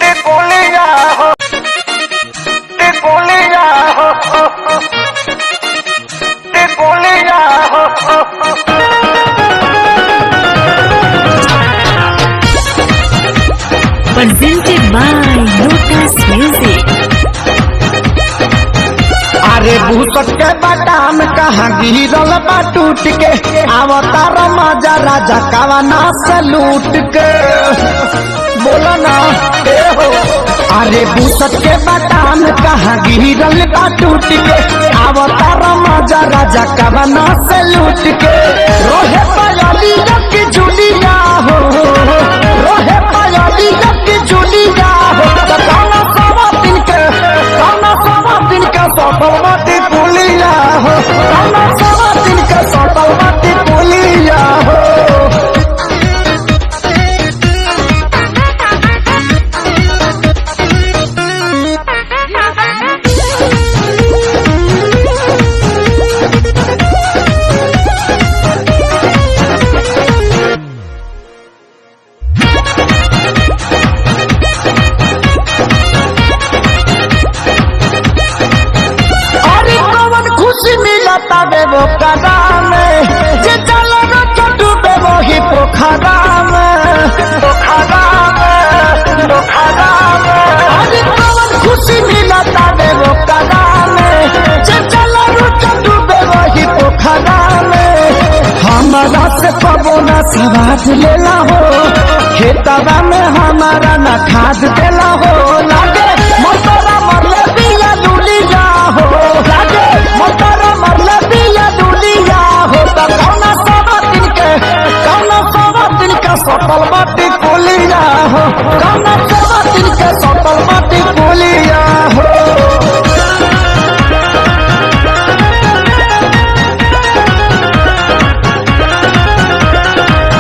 टिकुलिया हो, टिकुलिया हो, टिकुलिया हो। Presented by Lotus Music। अरे भूसट के बादाम कहाँ गिरल बा टूट के, अवतार मजा राजा कवना से लूट के, बोलो ना ए हो। अरे भूसट के बादाम कहाँ गिरल बा टूट के, अवतार मजा राजा कवना से लूट के। रोहे पायली की जुलिया हो, रोहे पायली की जुलिया हो। काना सवा दिन के, काना सवा दिन के सफल बाटी पुलिया हो, काना सवा दिन के सफल बाटी पुलिया हो। तबे वो कदा में जे चलो न डूबे वही पोखरा में, पोखरा में, पोखरा में। अरे कौन खुशी मिला तबे वो कदा में जे चलो न डूबे वही पोखरा में। हमारा से कबो न सवाद लेला हो, खेतवा में हमारा न खाद देला हो। लागे मोटरा मरले बिया दुलिया हो, लागे मोटरा मरले बिया दुलिया हो। तो कौना सवा दिन के, कौना सवा दिन के सफल बाटी पुलिया हो, कौना सवा दिन के सफल बाटी पुलिया